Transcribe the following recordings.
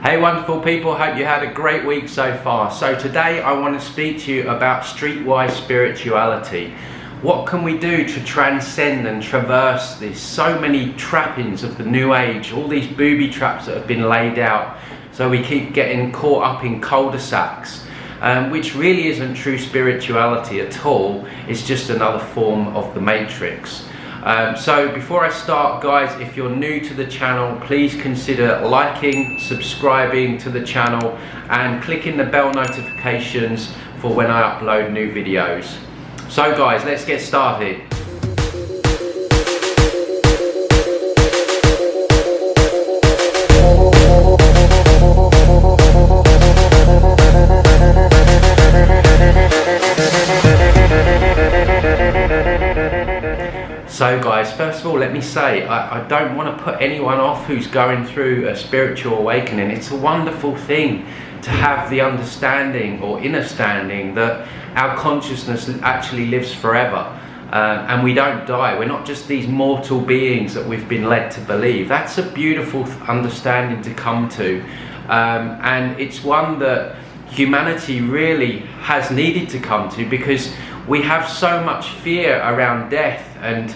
Hey wonderful people, hope you had a great week so far. So today I want to speak to you about streetwise spirituality. What can we do to transcend and traverse this? So many trappings of the new age, all these booby traps that have been laid out. So we keep getting caught up in cul-de-sacs, which really isn't true spirituality at all. It's just another form of the matrix. So before I start, guys, if you're new to the channel, please consider liking, subscribing to the channel and clicking the bell notifications for when I upload new videos. So guys, let's get started. So guys, first of all, let me say, I don't want to put anyone off who's going through a spiritual awakening. It's a wonderful thing to have the understanding or understanding that our consciousness actually lives forever, and we don't die. We're not just these mortal beings that we've been led to believe. That's a beautiful understanding to come to, and it's one that humanity really has needed to come to, because we have so much fear around death, and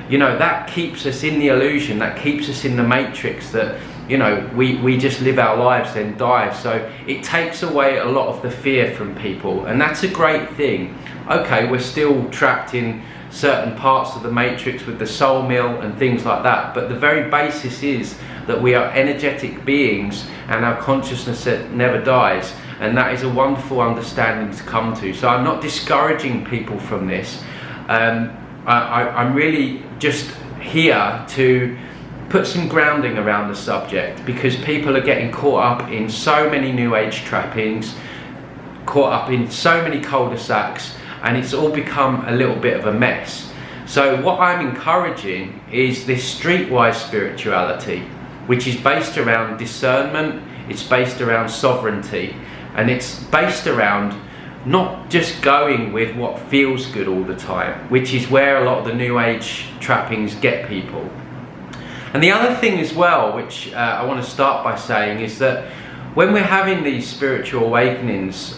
you know, that keeps us in the illusion, that keeps us in the matrix, that you know, we just live our lives then die. So it takes away a lot of the fear from people, and that's a great thing. Okay, we're still trapped in certain parts of the matrix with the soul mill and things like that, but the very basis is that we are energetic beings and our consciousness never dies, and that is a wonderful understanding to come to. So I'm not discouraging people from this. I'm really just here to put some grounding around the subject, because people are getting caught up in so many new age trappings, caught up in so many cul-de-sacs, and it's all become a little bit of a mess. So what I'm encouraging is this streetwise spirituality, which is based around discernment, it's based around sovereignty, and it's based around not just going with what feels good all the time, which is where a lot of the new age trappings get people. And the other thing as well, which I want to start by saying, is that when we're having these spiritual awakenings,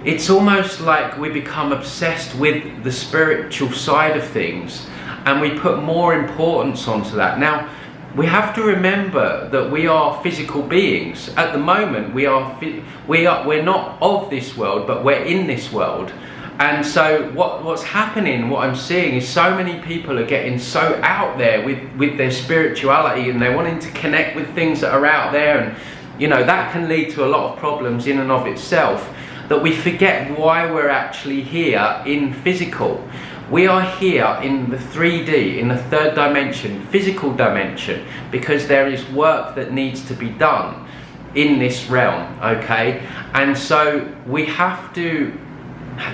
it's almost like we become obsessed with the spiritual side of things, and we put more importance onto that. Now, we have to remember that we are physical beings. At the moment, we're not of this world, but we're in this world. And so what's happening, what I'm seeing, is so many people are getting so out there with their spirituality, and they're wanting to connect with things that are out there, and you know, that can lead to a lot of problems in and of itself, that we forget why we're actually here in physical. We are here in the 3D, in the third dimension, physical dimension, because there is work that needs to be done in this realm, okay? And so we have to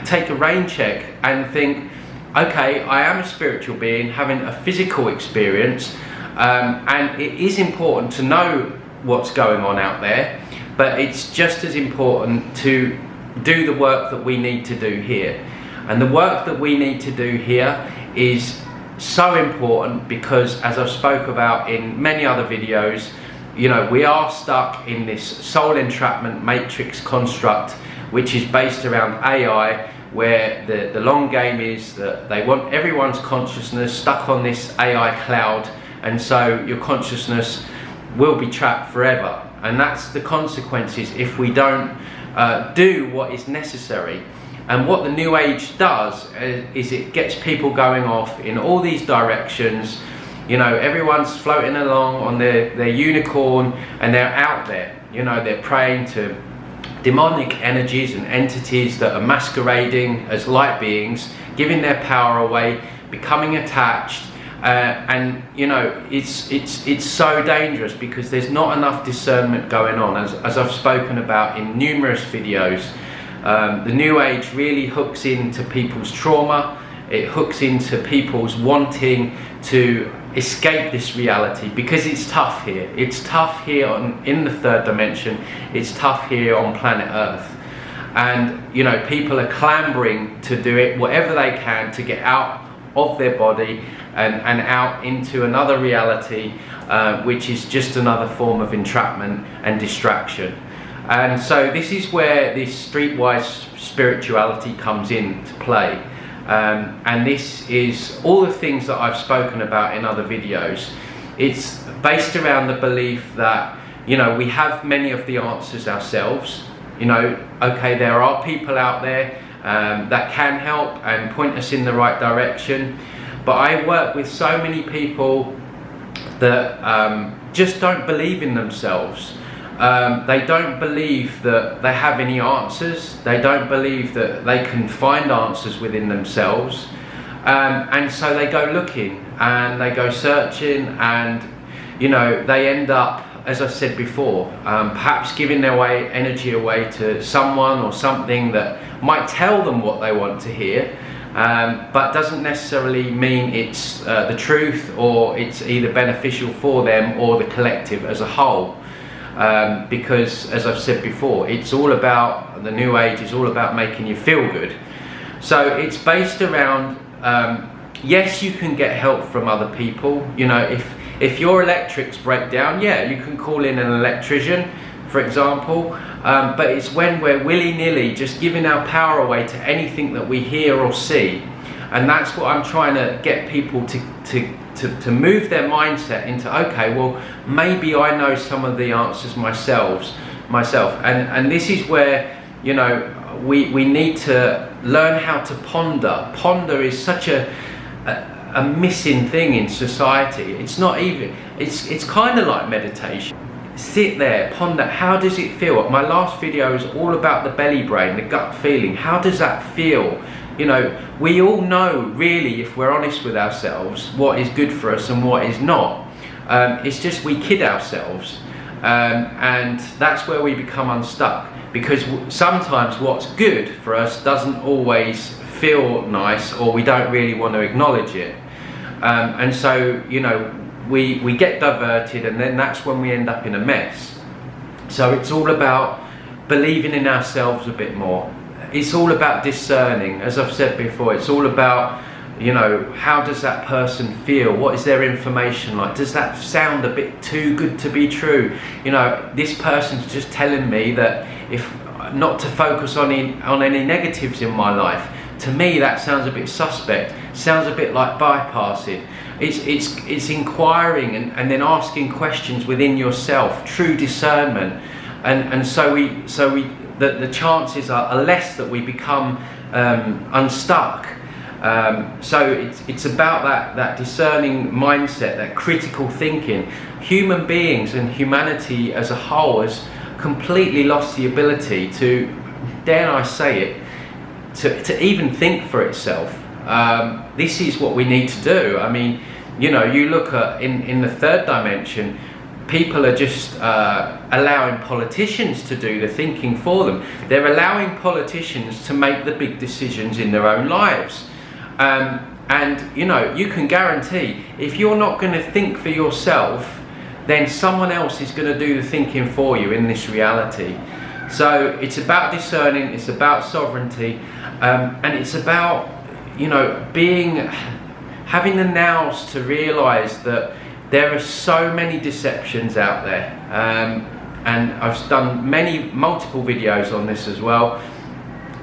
take a rain check and think, okay, I am a spiritual being having a physical experience, and it is important to know what's going on out there, but it's just as important to do the work that we need to do here. And the work that we need to do here is so important, because as I've spoke about in many other videos, you know, we are stuck in this soul entrapment matrix construct, which is based around AI, where the long game is that they want everyone's consciousness stuck on this AI cloud, and so your consciousness will be trapped forever. And that's the consequences if we don't do what is necessary. And what the new age does is it gets people going off in all these directions. You know, everyone's floating along on their unicorn, and they're out there, you know, they're praying to demonic energies and entities that are masquerading as light beings, giving their power away, becoming attached, and you know, it's so dangerous, because there's not enough discernment going on, as I've spoken about in numerous videos. The new age really hooks into people's trauma, it hooks into people's wanting to escape this reality, because it's tough here. It's tough here in the third dimension, it's tough here on planet Earth. And you know, people are clambering to do it whatever they can to get out of their body and out into another reality, which is just another form of entrapment and distraction. And so this is where this streetwise spirituality comes into play. And this is all the things that I've spoken about in other videos. It's based around the belief that, you know, we have many of the answers ourselves. You know, okay, there are people out there that can help and point us in the right direction. But I work with so many people that just don't believe in themselves. They don't believe that they have any answers. They don't believe that they can find answers within themselves. And so they go looking and they go searching, and, you know, they end up, as I said before, perhaps giving their energy away to someone or something that might tell them what they want to hear, but doesn't necessarily mean it's the truth, or it's either beneficial for them or the collective as a whole. Because, as I've said before, it's all about, the New Age is all about making you feel good. So it's based around, yes, you can get help from other people. You know, if your electrics break down, yeah, you can call in an electrician, for example. But it's when we're willy-nilly just giving our power away to anything that we hear or see. And that's what I'm trying to get people to move their mindset into, okay, well, maybe I know some of the answers myself. And this is where, you know, we need to learn how to ponder. Ponder is such a missing thing in society. It's not even, it's kind of like meditation. Sit there, ponder, how does it feel? My last video is all about the belly brain, the gut feeling. How does that feel? You know, we all know, really, if we're honest with ourselves, what is good for us and what is not. It's just we kid ourselves, and that's where we become unstuck, because sometimes what's good for us doesn't always feel nice, or we don't really want to acknowledge it. And so, you know, we get diverted, and then that's when we end up in a mess. So it's all about believing in ourselves a bit more. It's all about discerning, as I've said before. It's all about, you know, how does that person feel? What is their information like? Does that sound a bit too good to be true? You know, this person's just telling me that if not to focus on any negatives in my life. To me, that sounds a bit suspect. Sounds a bit like bypassing. It's inquiring and then asking questions within yourself, true discernment, and so the chances are less that we become unstuck. So it's about that discerning mindset, that critical thinking. Human beings and humanity as a whole has completely lost the ability to, dare I say it, to even think for itself. This is what we need to do. I mean, you know, you look at in the third dimension, people are just allowing politicians to do the thinking for them. They're allowing politicians to make the big decisions in their own lives. And, you know, you can guarantee, if you're not going to think for yourself, then someone else is going to do the thinking for you in this reality. So it's about discerning, it's about sovereignty, and it's about, you know, having the nous to realise that there are so many deceptions out there, and I've done multiple videos on this as well.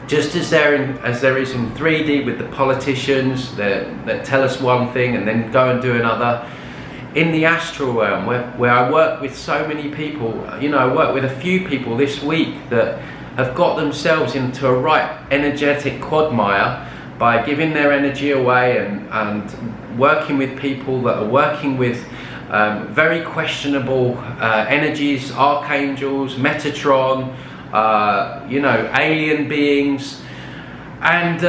Just as there is in 3D with the politicians that tell us one thing and then go and do another. In the astral realm, where I work with so many people, you know, I work with a few people this week that have got themselves into a right energetic quagmire by giving their energy away and working with people that are working with very questionable energies, archangels, Metatron, you know, alien beings. And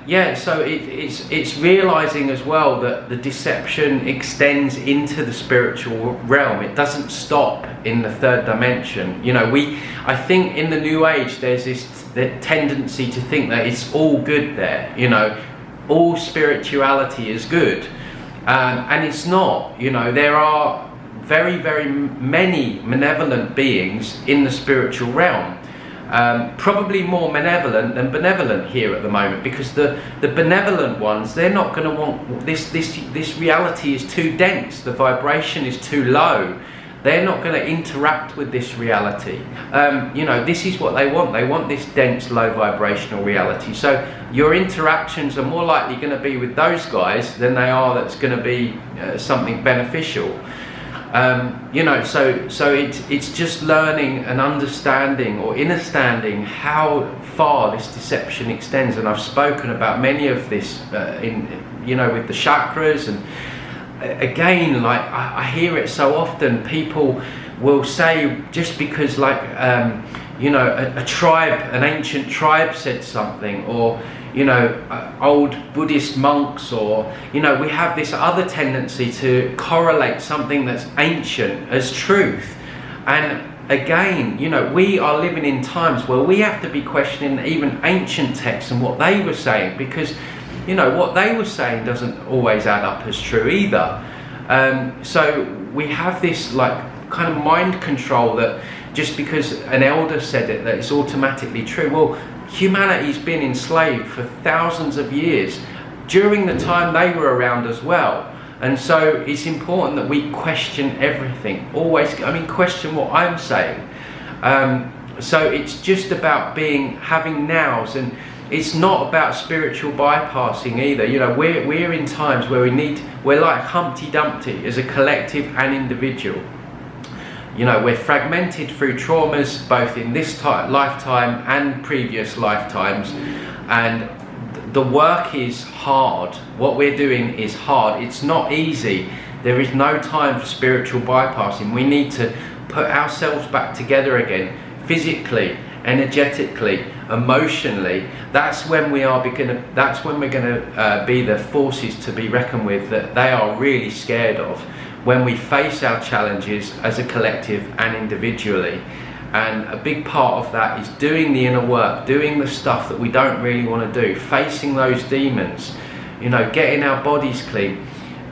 yeah, so it's realizing as well that the deception extends into the spiritual realm. It doesn't stop in the third dimension. You know, I think in the New Age there's the tendency to think that it's all good there. You know, all spirituality is good, and it's not. You know, there are very, very many malevolent beings in the spiritual realm. probably more malevolent than benevolent here at the moment, because the benevolent ones, they're not going to want this reality is too dense, the vibration is too low. They're not going to interact with this reality. This is what they want. They want this dense, low vibrational reality. So your interactions are more likely going to be with those guys than they are that's going to be something beneficial. So it's just learning and understanding or understanding how far this deception extends. And I've spoken about many of this with the chakras. And again, like I hear it so often, people will say, just because a tribe, an ancient tribe said something, or old Buddhist monks, or we have this other tendency to correlate something that's ancient as truth. And again, we are living in times where we have to be questioning even ancient texts and what they were saying, because what they were saying doesn't always add up as true either. So we have this kind of mind control that just because an elder said it, that it's automatically true. Well, humanity's been enslaved for thousands of years during the time they were around as well. And so it's important that we question everything. Always, question what I'm saying. So it's just about having nows, and it's not about spiritual bypassing either. We're in times where we're like Humpty Dumpty as a collective and individual. We're fragmented through traumas, both in this lifetime and previous lifetimes, and the work is hard. What we're doing is hard. It's not easy. There is no time for spiritual bypassing. We need to put ourselves back together again, physically, energetically, emotionally. That's when we're going to be the forces to be reckoned with, that they are really scared of, when we face our challenges as a collective and individually. And a big part of that is doing the inner work, doing the stuff that we don't really want to do, facing those demons, getting our bodies clean,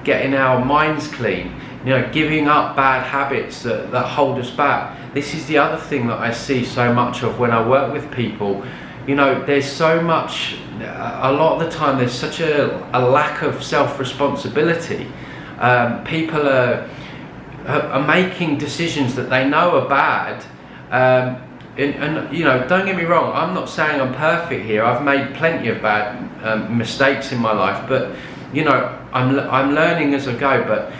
getting our minds clean, giving up bad habits that hold us back. This is the other thing that I see so much of when I work with people. There's so much, a lot of the time there's such a lack of self-responsibility. People are making decisions that they know are bad, and don't get me wrong, I'm not saying I'm perfect here. I've made plenty of bad mistakes in my life, but I'm learning as I go. But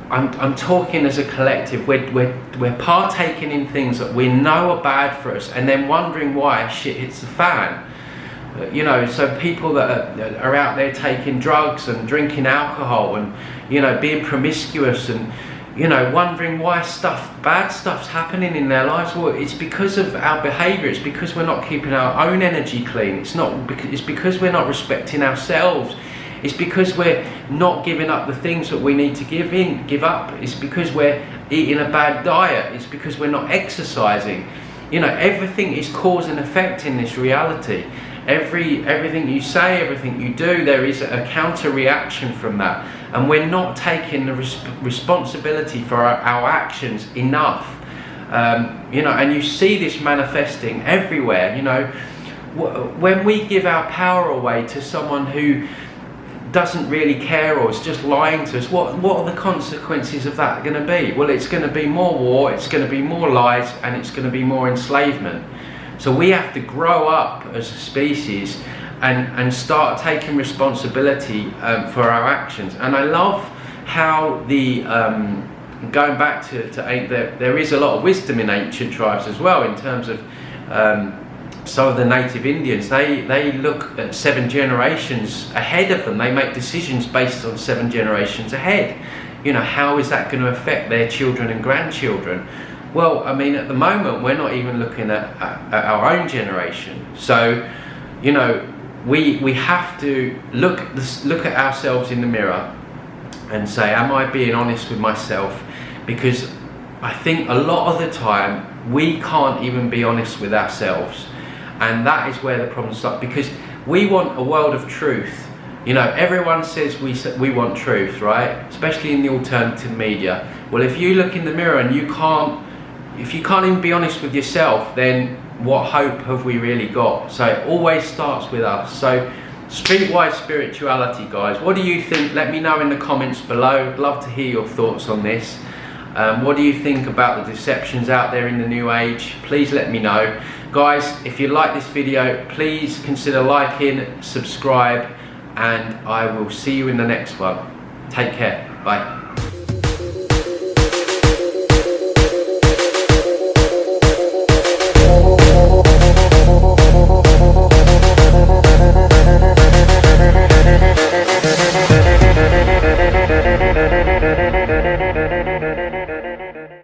I'm talking as a collective. We're partaking in things that we know are bad for us, and then wondering why shit hits the fan. So people that are out there taking drugs and drinking alcohol and being promiscuous and wondering why bad stuff's happening in their lives. Well, it's because of our behaviour. It's because we're not keeping our own energy clean. It's because we're not respecting ourselves. It's because we're not giving up the things that we need to give up. It's because we're eating a bad diet. It's because we're not exercising. Everything is cause and effect in this reality. Everything you say, everything you do, there is a counter reaction from that, and we're not taking the responsibility for our actions enough. And you see this manifesting everywhere. When we give our power away to someone who doesn't really care or is just lying to us, what are the consequences of that going to be? Well, it's going to be more war, it's going to be more lies, and it's going to be more enslavement. So we have to grow up as a species and start taking responsibility for our actions. And I love how going back to there is a lot of wisdom in ancient tribes as well, in terms of some of the native Indians. They look at 7 generations ahead of them. They make decisions based on 7 generations ahead. How is that going to affect their children and grandchildren? Well, at the moment we're not even looking at our own generation. So, we have to look at ourselves in the mirror and say, am I being honest with myself? Because I think a lot of the time we can't even be honest with ourselves, and that is where the problem starts. Because we want a world of truth. Everyone says we want truth, right? Especially in the alternative media. Well, if you look in the mirror and if you can't even be honest with yourself, then what hope have we really got? So it always starts with us. So Streetwise spirituality, guys, what do you think? Let me know in the comments below. I'd love to hear your thoughts on this. What do you think about the deceptions out there in the new age? Please let me know. Guys, if you like this video, please consider liking, subscribe, and I will see you in the next one. Take care. Bye.